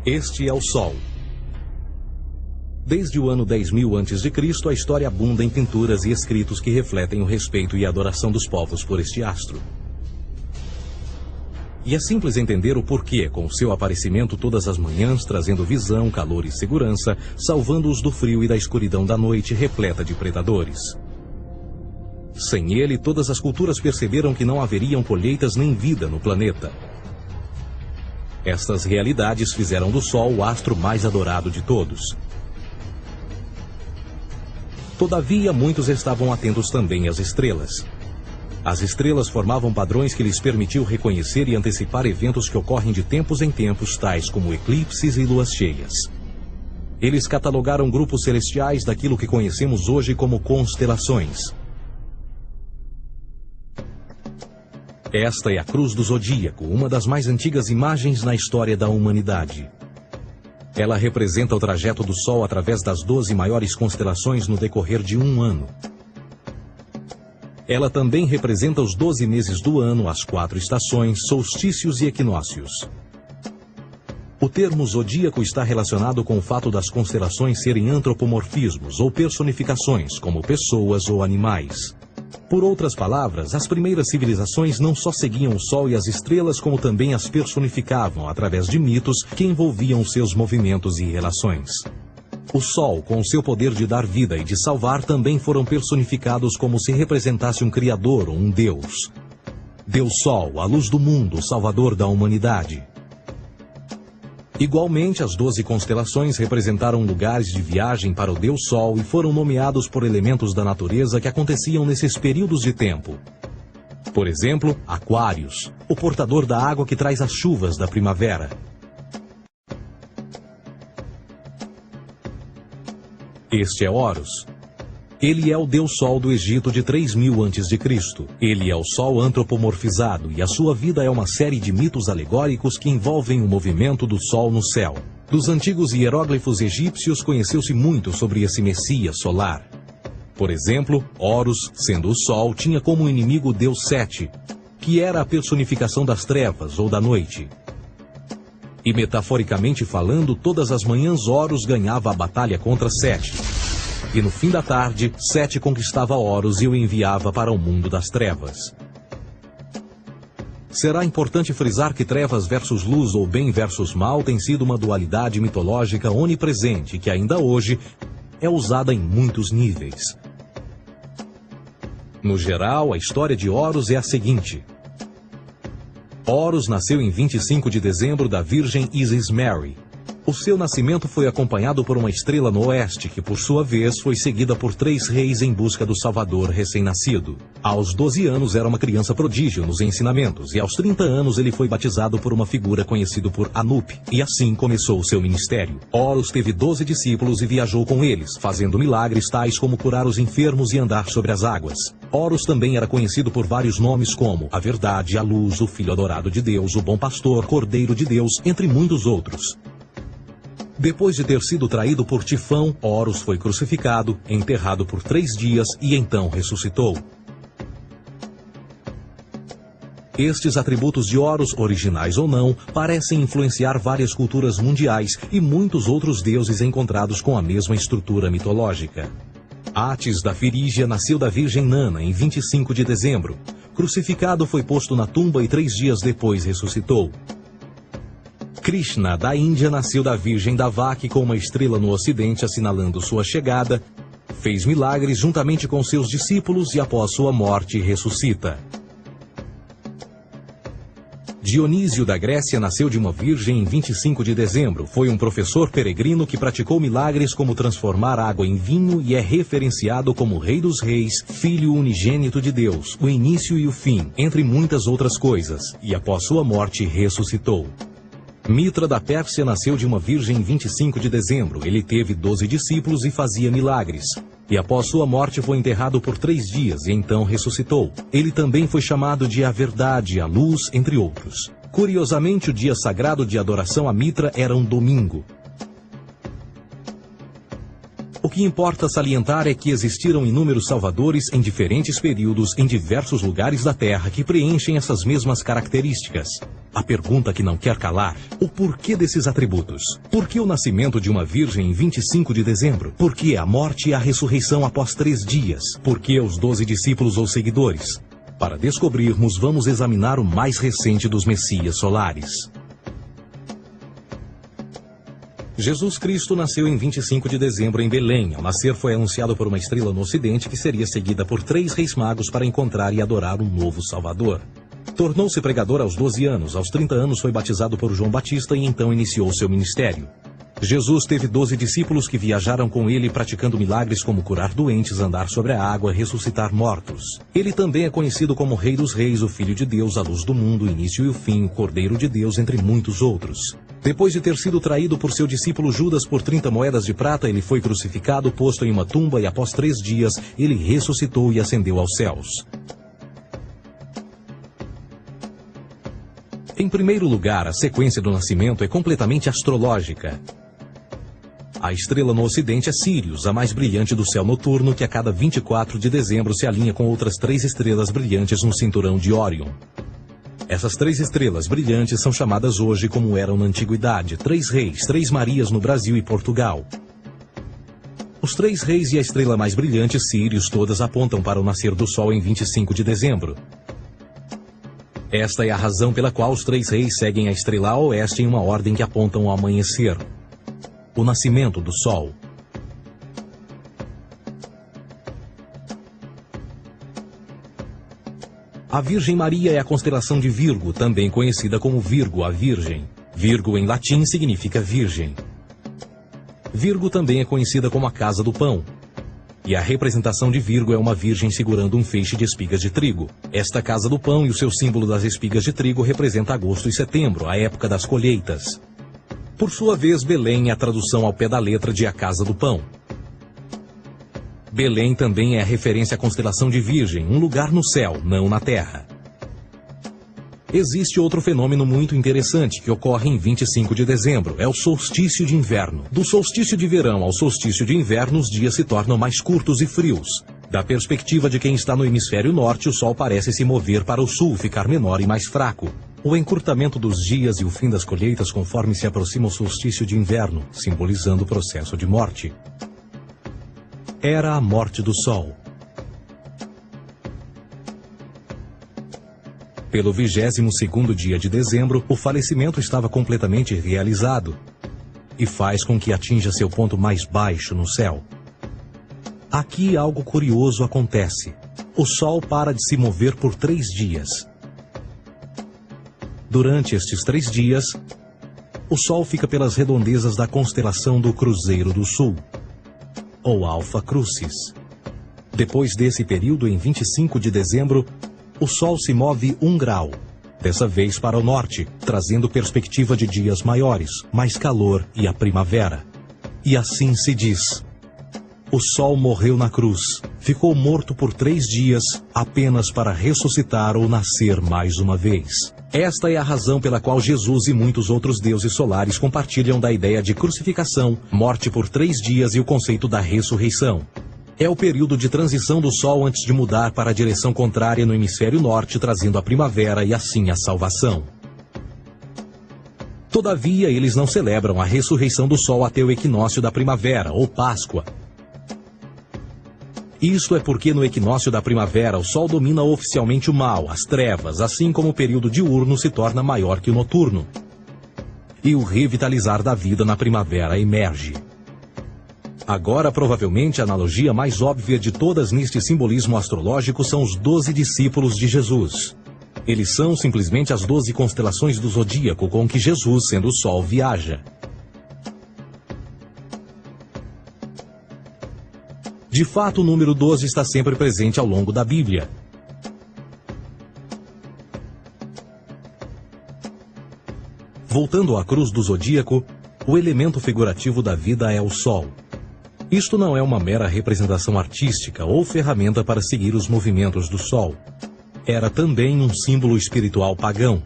Este é o Sol. Desde o ano 10.000 a.C., a história abunda em pinturas e escritos que refletem o respeito e a adoração dos povos por este astro. E é simples entender o porquê, com seu aparecimento todas as manhãs, trazendo visão, calor e segurança, salvando-os do frio e da escuridão da noite repleta de predadores. Sem ele, todas as culturas perceberam que não haveriam colheitas nem vida no planeta. Estas realidades fizeram do Sol o astro mais adorado de todos. Todavia, muitos estavam atentos também às estrelas. As estrelas formavam padrões que lhes permitiam reconhecer e antecipar eventos que ocorrem de tempos em tempos, tais como eclipses e luas cheias. Eles catalogaram grupos celestiais daquilo que conhecemos hoje como constelações. Esta é a Cruz do Zodíaco, uma das mais antigas imagens na história da humanidade. Ela representa o trajeto do Sol através das 12 maiores constelações no decorrer de um ano. Ela também representa os 12 meses do ano, as 4 estações, solstícios e equinócios. O termo zodíaco está relacionado com o fato das constelações serem antropomorfismos ou personificações, como pessoas ou animais. Por outras palavras, as primeiras civilizações não só seguiam o Sol e as estrelas, como também as personificavam através de mitos que envolviam seus movimentos e relações. O Sol, com seu poder de dar vida e de salvar, também foram personificados como se representasse um Criador ou um Deus. Deus Sol, a luz do mundo, o Salvador da humanidade. Igualmente, as 12 constelações representaram lugares de viagem para o Deus Sol e foram nomeados por elementos da natureza que aconteciam nesses períodos de tempo. Por exemplo, Aquários, o portador da água que traz as chuvas da primavera. Este é Horus. Ele é o Deus Sol do Egito de 3.000 a.C. Ele é o Sol antropomorfizado e a sua vida é uma série de mitos alegóricos que envolvem o movimento do Sol no céu. Dos antigos hieróglifos egípcios conheceu-se muito sobre esse Messias solar. Por exemplo, Horus, sendo o Sol, tinha como inimigo o Deus Sete, que era a personificação das trevas ou da noite. E metaforicamente falando, todas as manhãs Horus ganhava a batalha contra Sete. E no fim da tarde, Sete conquistava Horus e o enviava para o mundo das trevas. Será importante frisar que trevas versus luz ou bem versus mal tem sido uma dualidade mitológica onipresente que ainda hoje é usada em muitos níveis. No geral, a história de Horus é a seguinte. Horus nasceu em 25 de dezembro da virgem Isis Mary. O seu nascimento foi acompanhado por uma estrela no oeste, que por sua vez foi seguida por 3 reis em busca do Salvador recém-nascido. Aos 12 anos era uma criança prodígio nos ensinamentos, e aos 30 anos ele foi batizado por uma figura conhecida por Anup, e assim começou o seu ministério. Horus teve 12 discípulos e viajou com eles, fazendo milagres tais como curar os enfermos e andar sobre as águas. Horus também era conhecido por vários nomes como a Verdade, a Luz, o Filho Adorado de Deus, o Bom Pastor, Cordeiro de Deus, entre muitos outros. Depois de ter sido traído por Tifão, Horus foi crucificado, enterrado por 3 dias e então ressuscitou. Estes atributos de Horus, originais ou não, parecem influenciar várias culturas mundiais e muitos outros deuses encontrados com a mesma estrutura mitológica. Atis da Firígia nasceu da Virgem Nana em 25 de dezembro. Crucificado, foi posto na tumba e 3 dias depois ressuscitou. Krishna, da Índia, nasceu da Virgem Davaki com uma estrela no ocidente assinalando sua chegada, fez milagres juntamente com seus discípulos e após sua morte ressuscita. Dionísio da Grécia nasceu de uma virgem em 25 de dezembro. Foi um professor peregrino que praticou milagres como transformar água em vinho e é referenciado como Rei dos Reis, Filho unigênito de Deus, o início e o fim, entre muitas outras coisas, e após sua morte ressuscitou. Mitra da Pérsia nasceu de uma virgem em 25 de dezembro. Ele teve 12 discípulos e fazia milagres. E após sua morte foi enterrado por 3 dias e então ressuscitou. Ele também foi chamado de a Verdade, a Luz, entre outros. Curiosamente, o dia sagrado de adoração a Mitra era um domingo. O que importa salientar é que existiram inúmeros salvadores em diferentes períodos em diversos lugares da Terra que preenchem essas mesmas características. A pergunta que não quer calar: o porquê desses atributos? Por que o nascimento de uma virgem em 25 de dezembro? Por que a morte e a ressurreição após 3 dias? Por que os 12 discípulos ou seguidores? Para descobrirmos, vamos examinar o mais recente dos Messias solares. Jesus Cristo nasceu em 25 de dezembro em Belém. Ao nascer foi anunciado por uma estrela no ocidente que seria seguida por 3 reis magos para encontrar e adorar um novo Salvador. Tornou-se pregador aos 12 anos. Aos 30 anos foi batizado por João Batista e então iniciou seu ministério. Jesus teve 12 discípulos que viajaram com ele praticando milagres como curar doentes, andar sobre a água, ressuscitar mortos. Ele também é conhecido como Rei dos Reis, o Filho de Deus, a luz do mundo, o início e o fim, o Cordeiro de Deus, entre muitos outros. Depois de ter sido traído por seu discípulo Judas por 30 moedas de prata, ele foi crucificado, posto em uma tumba e após 3 dias ele ressuscitou e ascendeu aos céus. Em primeiro lugar, a sequência do nascimento é completamente astrológica. A estrela no ocidente é Sírius, a mais brilhante do céu noturno, que a cada 24 de dezembro se alinha com outras 3 estrelas brilhantes no cinturão de Órion. Essas 3 estrelas brilhantes são chamadas hoje, como eram na antiguidade, 3 reis, 3 Marias no Brasil e Portugal. Os 3 reis e a estrela mais brilhante, Sírius, todas apontam para o nascer do Sol em 25 de dezembro. Esta é a razão pela qual os 3 reis seguem a estrela a oeste em uma ordem que apontam ao amanhecer. O nascimento do Sol. A Virgem Maria é a constelação de Virgo, também conhecida como Virgo, a Virgem. Virgo em latim significa virgem. Virgo também é conhecida como a casa do pão. E a representação de Virgo é uma virgem segurando um feixe de espigas de trigo. Esta casa do pão e o seu símbolo das espigas de trigo representa agosto e setembro, a época das colheitas. Por sua vez, Belém é a tradução ao pé da letra de a casa do pão. Belém também é a referência à constelação de Virgem, um lugar no céu, não na terra. Existe outro fenômeno muito interessante que ocorre em 25 de dezembro, é o solstício de inverno. Do solstício de verão ao solstício de inverno, os dias se tornam mais curtos e frios. Da perspectiva de quem está no hemisfério norte, o Sol parece se mover para o sul, ficar menor e mais fraco. O encurtamento dos dias e o fim das colheitas conforme se aproxima o solstício de inverno, simbolizando o processo de morte. Era a morte do Sol. Pelo 22º dia de dezembro, o falecimento estava completamente realizado e faz com que atinja seu ponto mais baixo no céu. Aqui algo curioso acontece. O Sol para de se mover por 3 dias. Durante estes 3 dias, o Sol fica pelas redondezas da constelação do Cruzeiro do Sul, ou Alfa Crucis. Depois desse período, em 25 de dezembro, o Sol se move 1 grau, dessa vez para o norte, trazendo perspectiva de dias maiores, mais calor e a primavera. E assim se diz: o Sol morreu na cruz, ficou morto por 3 dias, apenas para ressuscitar ou nascer mais uma vez. Esta é a razão pela qual Jesus e muitos outros deuses solares compartilham da ideia de crucificação, morte por 3 dias e o conceito da ressurreição. É o período de transição do Sol antes de mudar para a direção contrária no hemisfério norte, trazendo a primavera e assim a salvação. Todavia, eles não celebram a ressurreição do Sol até o equinócio da primavera, ou Páscoa. Isso é porque no equinócio da primavera o Sol domina oficialmente o mal, as trevas, assim como o período diurno se torna maior que o noturno. E o revitalizar da vida na primavera emerge. Agora, provavelmente, a analogia mais óbvia de todas neste simbolismo astrológico são os 12 discípulos de Jesus. Eles são simplesmente as 12 constelações do zodíaco com que Jesus, sendo o Sol, viaja. De fato, o número 12 está sempre presente ao longo da Bíblia. Voltando à cruz do zodíaco, o elemento figurativo da vida é o Sol. Isto não é uma mera representação artística ou ferramenta para seguir os movimentos do Sol. Era também um símbolo espiritual pagão.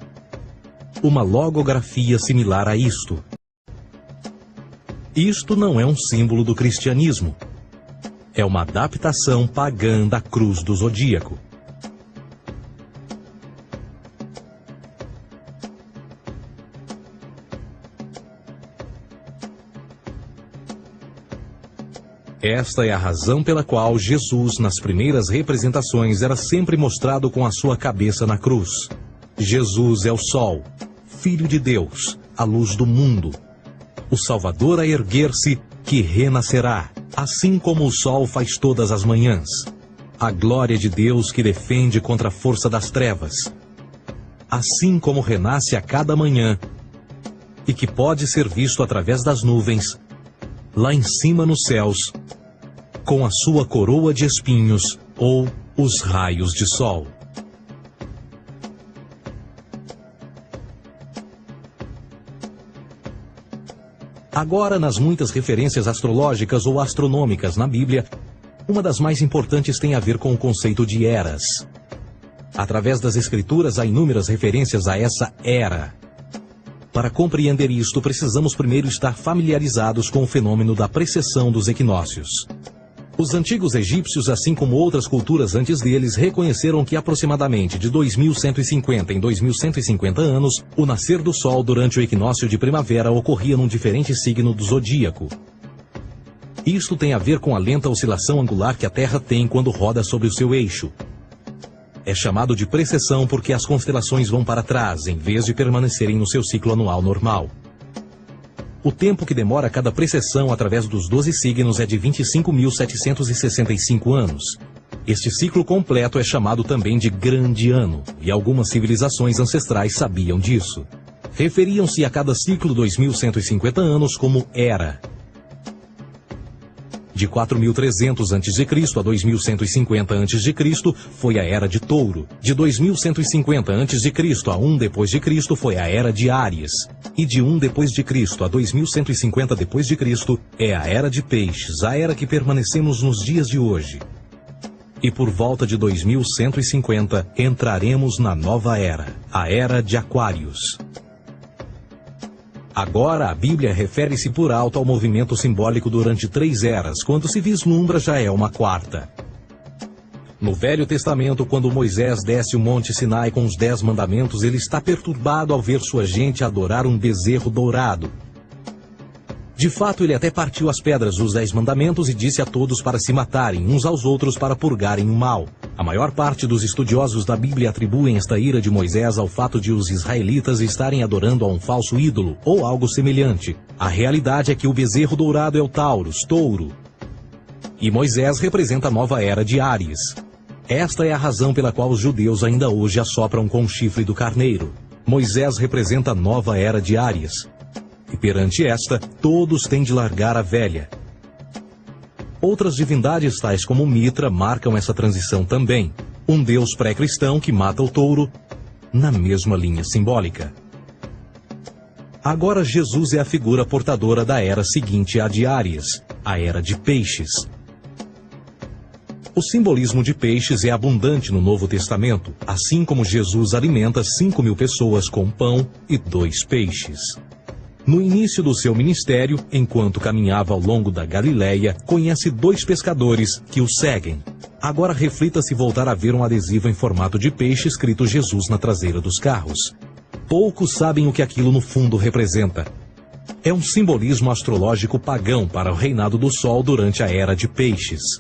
Uma logografia similar a isto. Isto não é um símbolo do cristianismo. É uma adaptação pagã da cruz do zodíaco. Esta é a razão pela qual Jesus, nas primeiras representações, era sempre mostrado com a sua cabeça na cruz. Jesus é o Sol, Filho de Deus, a luz do mundo. O Salvador a erguer-se, que renascerá, assim como o sol faz todas as manhãs. A glória de Deus que defende contra a força das trevas. Assim como renasce a cada manhã, e que pode ser visto através das nuvens, lá em cima nos céus, com a sua coroa de espinhos ou os raios de sol. Agora, nas muitas referências astrológicas ou astronômicas na Bíblia, uma das mais importantes tem a ver com o conceito de eras. Através das Escrituras há inúmeras referências a essa era. Para compreender isto, precisamos primeiro estar familiarizados com o fenômeno da precessão dos equinócios. Os antigos egípcios, assim como outras culturas antes deles, reconheceram que aproximadamente de 2150 em 2150 anos, o nascer do Sol durante o equinócio de primavera ocorria num diferente signo do zodíaco. Isto tem a ver com a lenta oscilação angular que a Terra tem quando roda sobre o seu eixo. É chamado de precessão porque as constelações vão para trás, em vez de permanecerem no seu ciclo anual normal. O tempo que demora cada precessão através dos 12 signos é de 25.765 anos. Este ciclo completo é chamado também de Grande Ano, e algumas civilizações ancestrais sabiam disso. Referiam-se a cada ciclo 2150 anos como Era. De 4.300 a.C. a 2150 a.C. foi a Era de Touro. De 2150 a.C. a 1 d.C. foi a Era de Áries. E de 1 d.C. a 2150 d.C. é a Era de Peixes, a era que permanecemos nos dias de hoje. E por volta de 2150 entraremos na nova era, a Era de Aquários. Agora, a Bíblia refere-se por alto ao movimento simbólico durante 3 eras, quando se vislumbra já é uma quarta. No Velho Testamento, quando Moisés desce o Monte Sinai com os 10 mandamentos, ele está perturbado ao ver sua gente adorar um bezerro dourado. De fato, ele até partiu as pedras dos 10 mandamentos e disse a todos para se matarem uns aos outros para purgarem o mal. A maior parte dos estudiosos da Bíblia atribuem esta ira de Moisés ao fato de os israelitas estarem adorando a um falso ídolo ou algo semelhante. A realidade é que o bezerro dourado é o Taurus, touro. E Moisés representa a nova era de Áries. Esta é a razão pela qual os judeus ainda hoje assopram com o chifre do carneiro. Moisés representa a nova era de Áries. E perante esta, todos têm de largar a velha. Outras divindades, tais como Mitra, marcam essa transição também. Um deus pré-cristão que mata o touro, na mesma linha simbólica. Agora Jesus é a figura portadora da era seguinte à de Áries, a era de Peixes. O simbolismo de peixes é abundante no Novo Testamento, assim como Jesus alimenta 5.000 pessoas com pão e 2 peixes. No início do seu ministério, enquanto caminhava ao longo da Galileia, conhece 2 pescadores que o seguem. Agora reflita se voltar a ver um adesivo em formato de peixe escrito Jesus na traseira dos carros. Poucos sabem o que aquilo no fundo representa. É um simbolismo astrológico pagão para o reinado do Sol durante a Era de Peixes.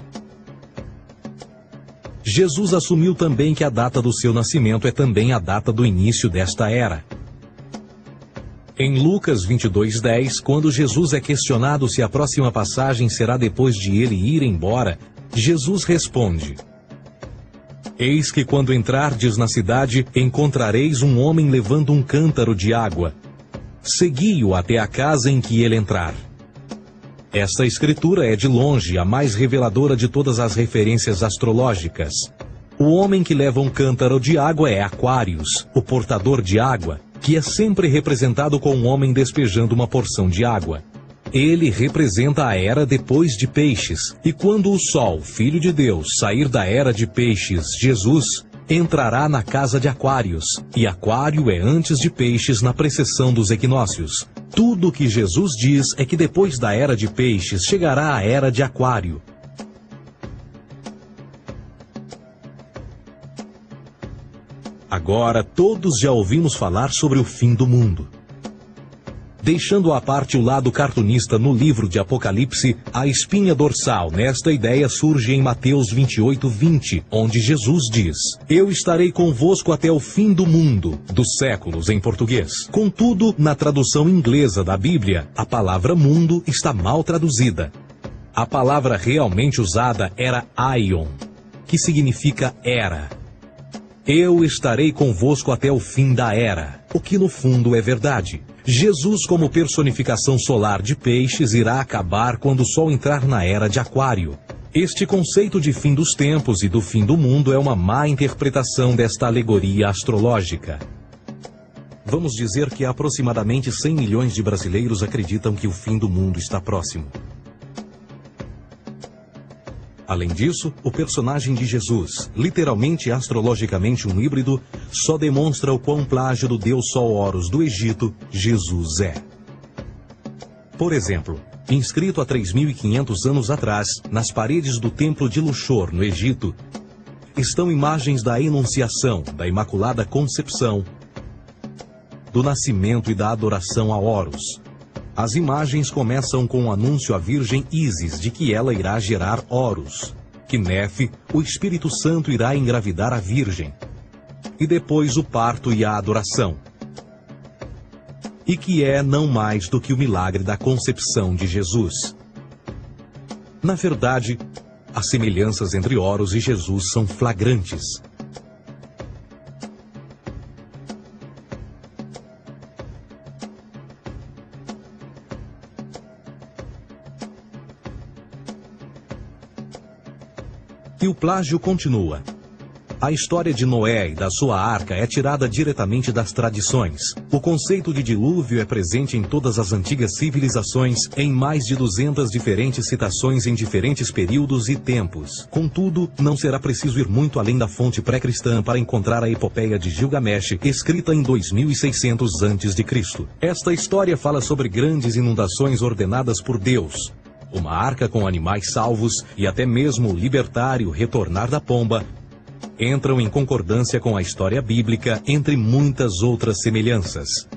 Jesus assumiu também que a data do seu nascimento é também a data do início desta era. Em Lucas 22:10, quando Jesus é questionado se a próxima passagem será depois de ele ir embora, Jesus responde: Eis que quando entrardes na cidade, encontrareis um homem levando um cântaro de água. Segui-o até a casa em que ele entrar. Esta escritura é de longe a mais reveladora de todas as referências astrológicas. O homem que leva um cântaro de água é Aquários, o portador de água, que é sempre representado com um homem despejando uma porção de água. Ele representa a era depois de Peixes, e quando o Sol, Filho de Deus, sair da era de Peixes, Jesus, entrará na casa de Aquários, e Aquário é antes de Peixes na precessão dos equinócios. Tudo o que Jesus diz é que depois da era de Peixes chegará a era de Aquário. Agora todos já ouvimos falar sobre o fim do mundo. Deixando à parte o lado cartunista no livro de Apocalipse, a espinha dorsal nesta ideia surge em Mateus 28:20, onde Jesus diz: Eu estarei convosco até o fim do mundo, dos séculos em português. Contudo, na tradução inglesa da Bíblia, a palavra mundo está mal traduzida. A palavra realmente usada era aion, que significa era. Eu estarei convosco até o fim da era, o que no fundo é verdade. Jesus, como personificação solar de peixes, irá acabar quando o Sol entrar na era de Aquário. Este conceito de fim dos tempos e do fim do mundo é uma má interpretação desta alegoria astrológica. Vamos dizer que aproximadamente 100 milhões de brasileiros acreditam que o fim do mundo está próximo. Além disso, o personagem de Jesus, literalmente e astrologicamente um híbrido, só demonstra o quão plágio do deus Sol Horus do Egito, Jesus é. Por exemplo, inscrito há 3.500 anos atrás, nas paredes do templo de Luxor, no Egito, estão imagens da Enunciação, da Imaculada Concepção, do nascimento e da adoração a Horus. As imagens começam com o anúncio à Virgem Ísis de que ela irá gerar Horus, que Nefe, o Espírito Santo, irá engravidar a Virgem, e depois o parto e a adoração, e que é não mais do que o milagre da concepção de Jesus. Na verdade, as semelhanças entre Horus e Jesus são flagrantes. E o plágio continua. A história de Noé e da sua arca é tirada diretamente das tradições. O conceito de dilúvio é presente em todas as antigas civilizações, em mais de 200 diferentes citações em diferentes períodos e tempos. Contudo, não será preciso ir muito além da fonte pré-cristã para encontrar a epopeia de Gilgamesh, escrita em 2600 a.C. Esta história fala sobre grandes inundações ordenadas por Deus, uma arca com animais salvos e até mesmo o libertário retornar da pomba, entram em concordância com a história bíblica, entre muitas outras semelhanças.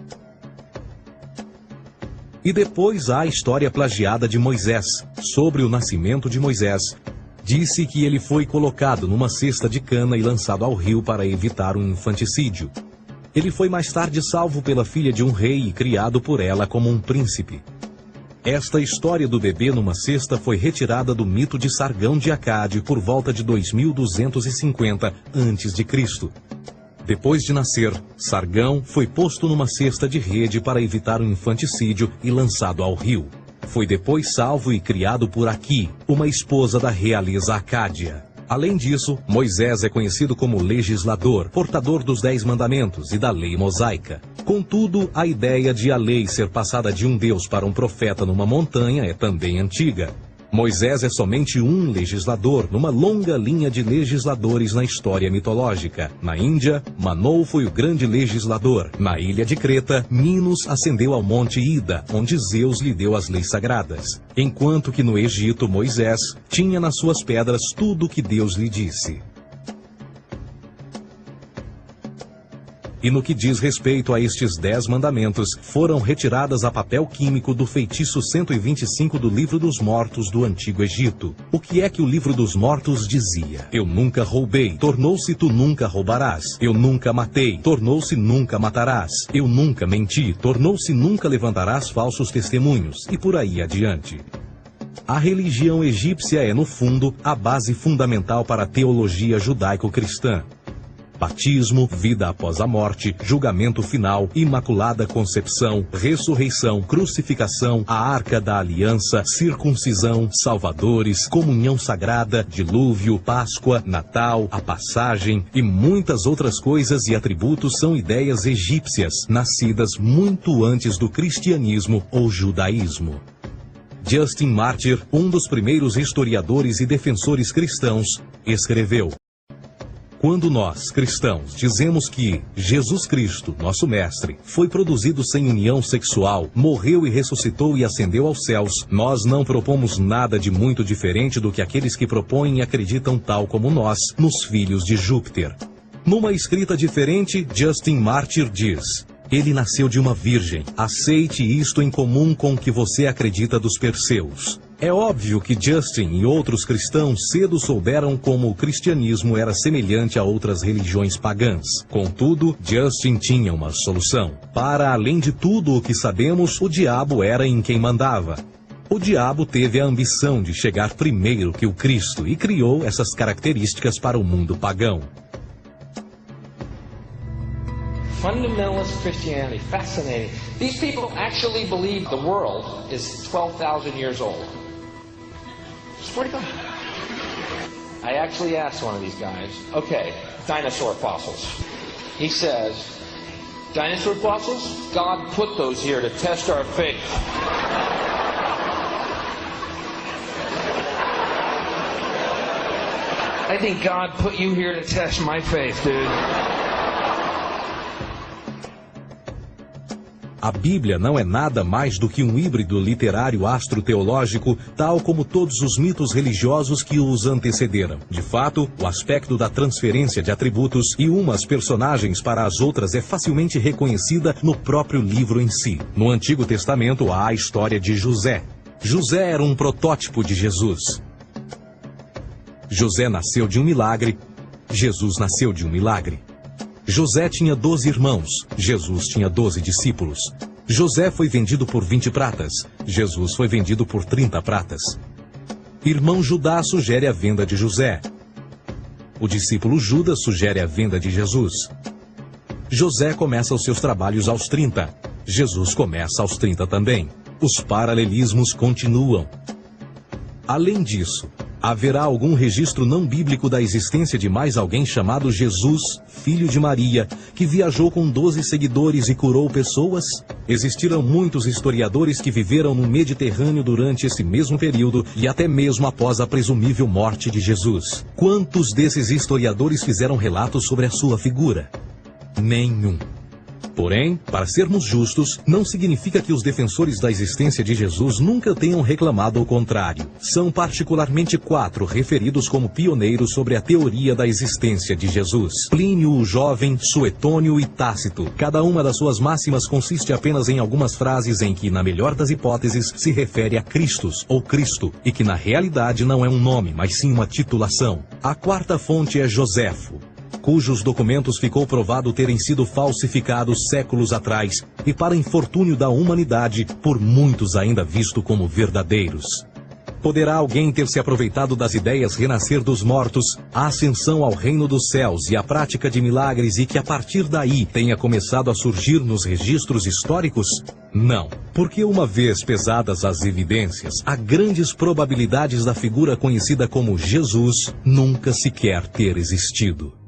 E depois há a história plagiada de Moisés. Sobre o nascimento de Moisés, disse que ele foi colocado numa cesta de cana e lançado ao rio para evitar um infanticídio. Ele foi mais tarde salvo pela filha de um rei e criado por ela como um príncipe. Esta história do bebê numa cesta foi retirada do mito de Sargão de Acade por volta de 2250 a.C. Depois de nascer, Sargão foi posto numa cesta de rede para evitar um infanticídio e lançado ao rio. Foi depois salvo e criado por Aqui, uma esposa da realeza acádia. Além disso, Moisés é conhecido como legislador, portador dos 10 mandamentos e da lei mosaica. Contudo, a ideia de a lei ser passada de um deus para um profeta numa montanha é também antiga. Moisés é somente um legislador numa longa linha de legisladores na história mitológica. Na Índia, Manou foi o grande legislador. Na ilha de Creta, Minos ascendeu ao monte Ida, onde Zeus lhe deu as leis sagradas. Enquanto que no Egito, Moisés tinha nas suas pedras tudo o que Deus lhe disse. E no que diz respeito a estes 10 mandamentos, foram retiradas a papel químico do feitiço 125 do Livro dos Mortos do Antigo Egito. O que é que o Livro dos Mortos dizia? Eu nunca roubei, tornou-se tu nunca roubarás. Eu nunca matei, tornou-se nunca matarás. Eu nunca menti, tornou-se nunca levantarás falsos testemunhos, e por aí adiante. A religião egípcia é, no fundo, a base fundamental para a teologia judaico-cristã. Batismo, vida após a morte, julgamento final, imaculada concepção, ressurreição, crucificação, a arca da aliança, circuncisão, salvadores, comunhão sagrada, dilúvio, Páscoa, Natal, a passagem e muitas outras coisas e atributos são ideias egípcias, nascidas muito antes do cristianismo ou judaísmo. Justin Martyr, um dos primeiros historiadores e defensores cristãos, escreveu: quando nós, cristãos, dizemos que Jesus Cristo, nosso Mestre, foi produzido sem união sexual, morreu e ressuscitou e ascendeu aos céus, nós não propomos nada de muito diferente do que aqueles que propõem e acreditam tal como nós, nos filhos de Júpiter. Numa escrita diferente, Justin Martyr diz: ele nasceu de uma virgem. Aceite isto em comum com o que você acredita dos Perseus. É óbvio que Justin e outros cristãos cedo souberam como o cristianismo era semelhante a outras religiões pagãs. Contudo, Justin tinha uma solução. Para além de tudo o que sabemos, o diabo era em quem mandava. O diabo teve a ambição de chegar primeiro que o Cristo e criou essas características para o mundo pagão. Fundamentalist Christianity, fascinating. These people actually believe the world is 12,000 years old. Swear to God. I actually asked one of these guys, okay, dinosaur fossils. He says, dinosaur fossils? God put those here to test our faith. I think God put you here to test my faith, dude. A Bíblia não é nada mais do que um híbrido literário astroteológico, tal como todos os mitos religiosos que os antecederam. De fato, o aspecto da transferência de atributos e umas personagens para as outras é facilmente reconhecida no próprio livro em si. No Antigo Testamento há a história de José. José era um protótipo de Jesus. José nasceu de um milagre, Jesus nasceu de um milagre. José tinha 12 irmãos, Jesus tinha 12 discípulos. José foi vendido por 20 pratas, Jesus foi vendido por 30 pratas. Irmão Judá sugere a venda de José. O discípulo Judas sugere a venda de Jesus. José começa os seus trabalhos aos 30, Jesus começa aos 30 também. Os paralelismos continuam. Além disso, haverá algum registro não bíblico da existência de mais alguém chamado Jesus, filho de Maria, que viajou com 12 seguidores e curou pessoas? Existiram muitos historiadores que viveram no Mediterrâneo durante esse mesmo período e até mesmo após a presumível morte de Jesus. Quantos desses historiadores fizeram relatos sobre a sua figura? Nenhum. Porém, para sermos justos, não significa que os defensores da existência de Jesus nunca tenham reclamado o contrário. São particularmente 4 referidos como pioneiros sobre a teoria da existência de Jesus: Plínio o Jovem, Suetônio e Tácito. Cada uma das suas máximas consiste apenas em algumas frases em que, na melhor das hipóteses, se refere a Christus ou Cristo, e que na realidade não é um nome, mas sim uma titulação. A 4ª fonte é Joséfo, cujos documentos ficou provado terem sido falsificados séculos atrás e, para infortúnio da humanidade, por muitos ainda visto como verdadeiros. Poderá alguém ter se aproveitado das ideias renascer dos mortos, a ascensão ao reino dos céus e a prática de milagres e que a partir daí tenha começado a surgir nos registros históricos? Não, porque uma vez pesadas as evidências, há grandes probabilidades da figura conhecida como Jesus nunca sequer ter existido.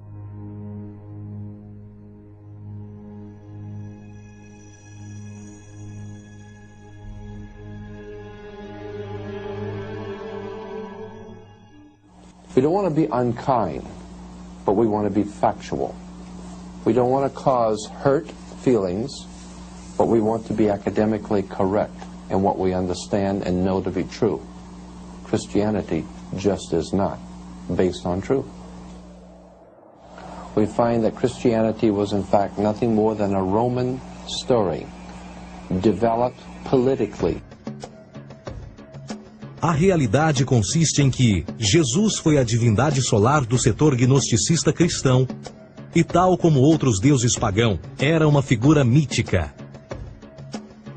We don't want to be unkind, but we want to be factual. We don't want to cause hurt feelings, but we want to be academically correct in what we understand and know to be true. Christianity just is not based on truth. We find that Christianity was in fact nothing more than a Roman story, developed politically. A realidade consiste em que Jesus foi a divindade solar do setor gnosticista cristão e, tal como outros deuses pagãos, era uma figura mítica.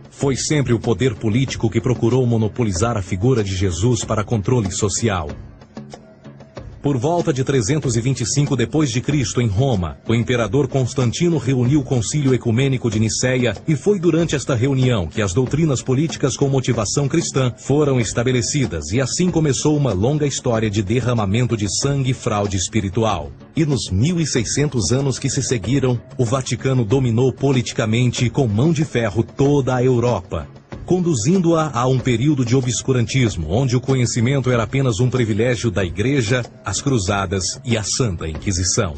Foi sempre o poder político que procurou monopolizar a figura de Jesus para controle social. Por volta de 325 d.C., em Roma, o imperador Constantino reuniu o Concílio Ecumênico de Nicéia e foi durante esta reunião que as doutrinas políticas com motivação cristã foram estabelecidas e assim começou uma longa história de derramamento de sangue e fraude espiritual. E nos 1600 anos que se seguiram, o Vaticano dominou politicamente com mão de ferro toda a Europa, conduzindo-a a um período de obscurantismo, onde o conhecimento era apenas um privilégio da Igreja, as Cruzadas e a Santa Inquisição.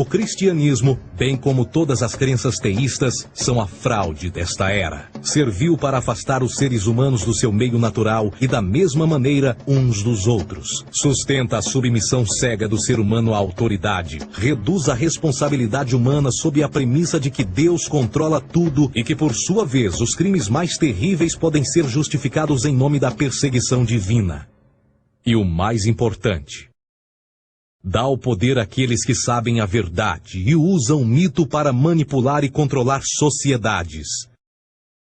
O cristianismo, bem como todas as crenças teístas, são a fraude desta era. Serviu para afastar os seres humanos do seu meio natural e da mesma maneira uns dos outros. Sustenta a submissão cega do ser humano à autoridade. Reduz a responsabilidade humana sob a premissa de que Deus controla tudo e que, por sua vez, os crimes mais terríveis podem ser justificados em nome da perseguição divina. E o mais importante, dá o poder àqueles que sabem a verdade e usam o mito para manipular e controlar sociedades.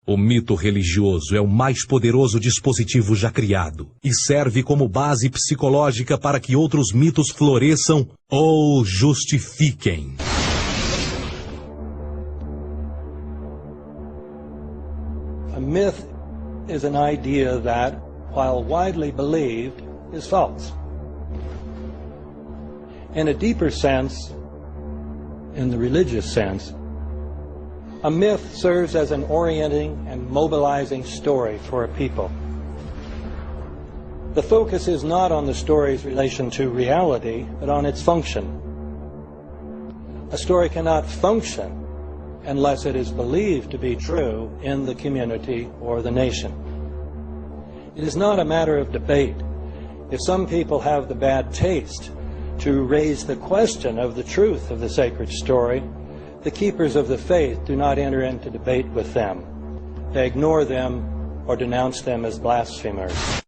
O mito religioso é o mais poderoso dispositivo já criado e serve como base psicológica para que outros mitos floresçam ou justifiquem. A myth is an idea that, while widely believed, is false. In a deeper sense, in the religious sense, a myth serves as an orienting and mobilizing story for a people. The focus is not on the story's relation to reality, but on its function. A story cannot function unless it is believed to be true in the community or the nation. It is not a matter of debate. If some people have the bad taste to raise the question of the truth of the sacred story, the keepers of the faith do not enter into debate with them. They ignore them or denounce them as blasphemers.